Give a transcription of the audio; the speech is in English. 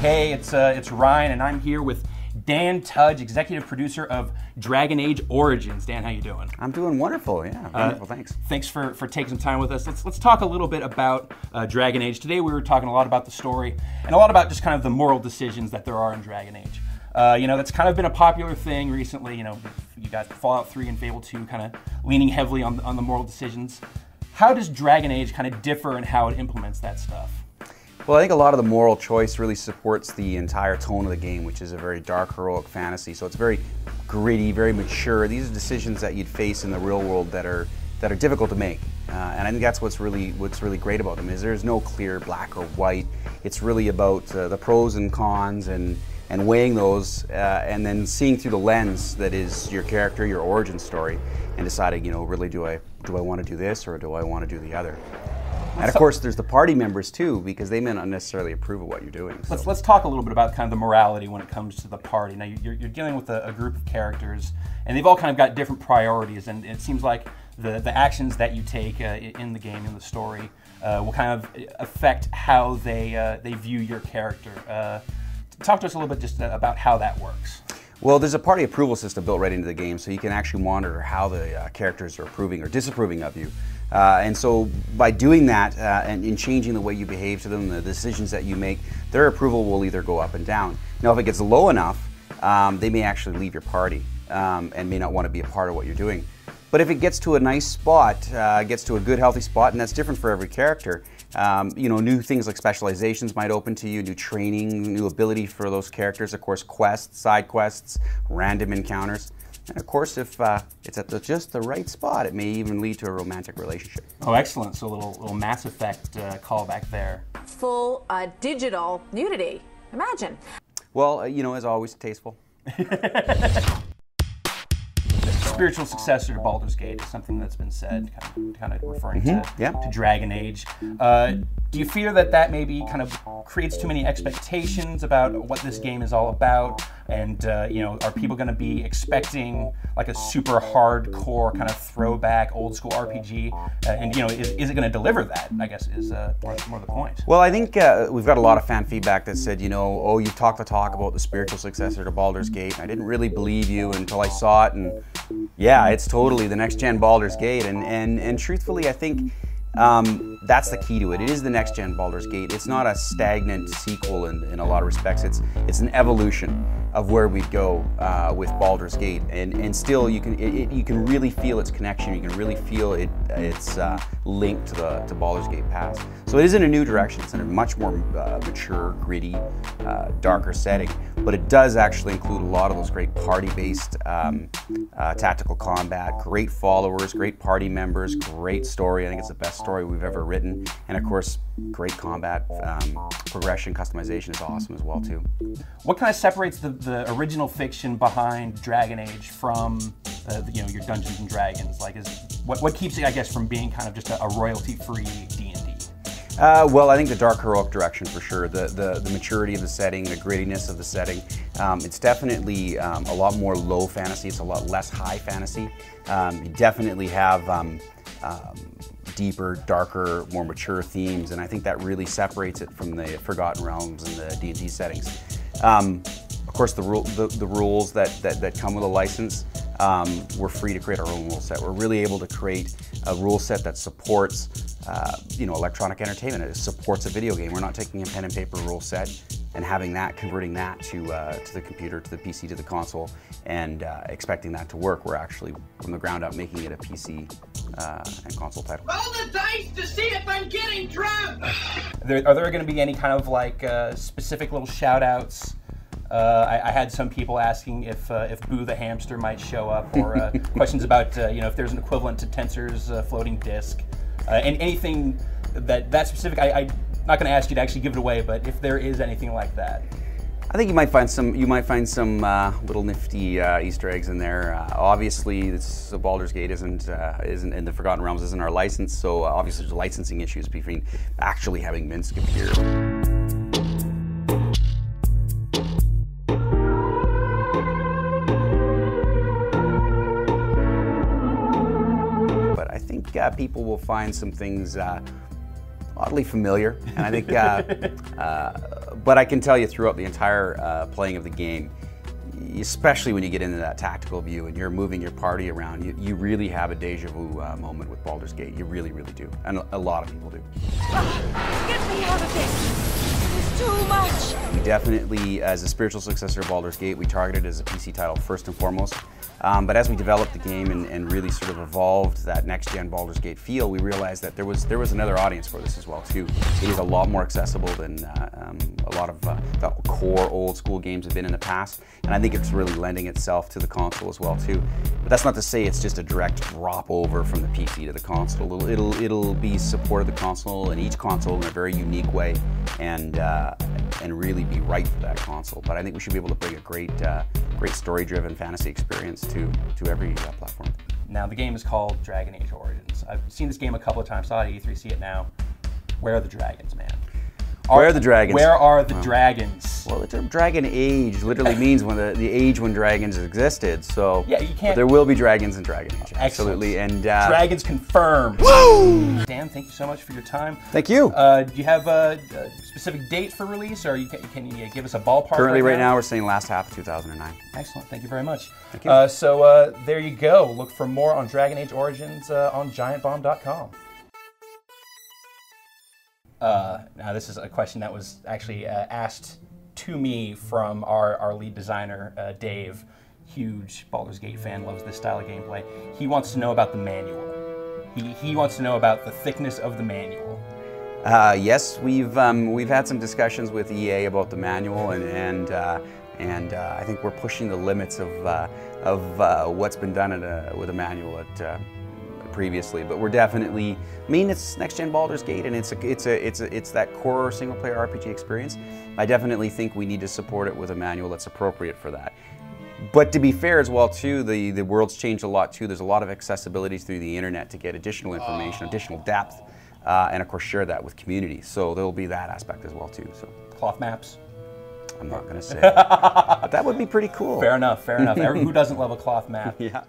Hey, it's Ryan, and I'm here with Dan Tudge, executive producer of Dragon Age Origins. Dan, how you doing? I'm doing wonderful. Yeah, wonderful. Thanks. Thanks for taking some time with us. Let's talk a little bit about Dragon Age. Today we were talking a lot about the story and a lot about just kind of the moral decisions that there are in Dragon Age. You know, that's kind of been a popular thing recently. You know, you got Fallout 3 and Fable 2 kind of leaning heavily on the moral decisions. How does Dragon Age kind of differ in how it implements that stuff? Well, I think a lot of the moral choice really supports the entire tone of the game, which is a very dark, heroic fantasy. So it's very gritty, very mature. These are decisions that you'd face in the real world that are difficult to make. And I think that's what's really great about them, is there's no clear black or white. It's really about the pros and cons and weighing those, and then seeing through the lens that is your character, your origin story, and deciding, you know, really do I want to do this or do I want to do the other? And of course, there's the party members too, because they may not necessarily approve of what you're doing. So. Let's talk a little bit about kind of the morality when it comes to the party. Now, you're dealing with a group of characters, and they've all kind of got different priorities, and it seems like the actions that you take in the game, in the story, will kind of affect how they view your character. Talk to us a little bit just about how that works. Well, there's a party approval system built right into the game, so you can actually monitor how the characters are approving or disapproving of you. And so by doing that and in changing the way you behave to them, the decisions that you make, their approval will either go up and down. Now, if it gets low enough, they may actually leave your party and may not want to be a part of what you're doing. But if it gets to a nice spot, gets to a good, healthy spot, and that's different for every character, you know, new things like specializations might open to you, new training, new ability for those characters, of course, quests, side quests, random encounters. And of course, if it's at just the right spot, it may even lead to a romantic relationship. Oh, excellent. So a little Mass Effect callback there. Full digital nudity. Imagine. Well, you know, as always, tasteful. Spiritual successor to Baldur's Gate is something that's been said, kind of referring to Dragon Age. Do you fear that maybe kind of creates too many expectations about what this game is all about? And you know, are people going to be expecting like a super hardcore kind of throwback old school RPG? And you know, is it going to deliver that? I guess is more the point. Well, I think we've got a lot of fan feedback that said, you know, oh, you talked the talk about the spiritual successor to Baldur's Gate. I didn't really believe you until I saw it, and yeah, it's totally the next gen Baldur's Gate. And truthfully, I think that's the key to it. It is the next gen Baldur's Gate. It's not a stagnant sequel in a lot of respects. It's an evolution of where we'd go with Baldur's Gate, and still you can really feel its connection. You can really feel its link to Baldur's Gate past. So it is in a new direction. It's in a much more mature, gritty, darker setting. But it does actually include a lot of those great party-based tactical combat, great followers, great party members, great story. I think it's the best story we've ever written, and of course, great combat progression, customization is awesome as well too. What kind of separates the original fiction behind Dragon Age from you know, your Dungeons and Dragons? Like, what keeps it, I guess, from being kind of just a royalty-free D&D? Well, I think the dark heroic direction for sure, the maturity of the setting, the grittiness of the setting. It's definitely a lot more low fantasy. It's a lot less high fantasy. You definitely have deeper, darker, more mature themes, and I think that really separates it from the Forgotten Realms and the D&D settings. Of course, the rules that come with a license, we're free to create our own rule set. We're really able to create a rule set that supports you know, electronic entertainment. It supports a video game. We're not taking a pen and paper rule set and having that, converting that to the computer, to the PC, to the console, and expecting that to work. We're actually, from the ground up, making it a PC and console title. Roll the dice to see if I'm getting drunk! Are there going to be any kind of like specific little shout-outs? I had some people asking if Boo the hamster might show up, or questions about you know, if there's an equivalent to Tensor's floating disk, and anything that specific. I'm not going to ask you to actually give it away, but if there is anything like that. I think you might find some little nifty Easter eggs in there. Obviously, Baldur's Gate isn't in the Forgotten Realms isn't our license, so obviously there's licensing issues between actually having Minsk appear. But I think people will find some things oddly familiar, and I think, but I can tell you throughout the entire playing of the game, especially when you get into that tactical view and you're moving your party around, you really have a deja vu moment with Baldur's Gate. You really, really do, and a lot of people do. Get me out of this! It's too much! We definitely, as a spiritual successor of Baldur's Gate, we targeted it as a PC title first and foremost. But as we developed the game and really sort of evolved that next-gen Baldur's Gate feel, we realized that there was another audience for this as well too. It is a lot more accessible than a lot of the core old-school games have been in the past, and I think it's really lending itself to the console as well too. But that's not to say it's just a direct drop over from the PC to the console. It'll be support of the console and each console in a very unique way, and really be right for that console. But I think we should be able to bring a great story-driven fantasy experience to every platform. Now, the game is called Dragon Age Origins. I've seen this game a couple of times, saw it at E3, see it now. Where are the dragons, man? Where are the dragons? Where are the dragons? Well, the term Dragon Age literally means when the age when dragons existed. So yeah, you can't. There will be dragons in Dragon Age. Absolutely, and dragons confirmed. Woo! Dan, thank you so much for your time. Thank you. Do you have a specific date for release, or can you give us a ballpark? Currently, right now, we're saying last half of 2009. Excellent. Thank you very much. Thank you. So there you go. Look for more on Dragon Age Origins on GiantBomb.com. Now this is a question that was actually asked to me from our lead designer, Dave. Huge Baldur's Gate fan, loves this style of gameplay. He wants to know about the manual. He wants to know about the thickness of the manual. Yes, we've had some discussions with EA about the manual, and I think we're pushing the limits of what's been done with a manual previously. But we're definitely, I mean, it's next-gen Baldur's Gate, and it's that core single-player RPG experience. I definitely think we need to support it with a manual that's appropriate for that. But to be fair as well too, the world's changed a lot too. There's a lot of accessibility through the internet to get additional information, additional depth, and of course share that with community. So there'll be that aspect as well too. So cloth maps. I'm not going to say, but that would be pretty cool. Fair enough. Fair enough. Who doesn't love a cloth map? Yeah.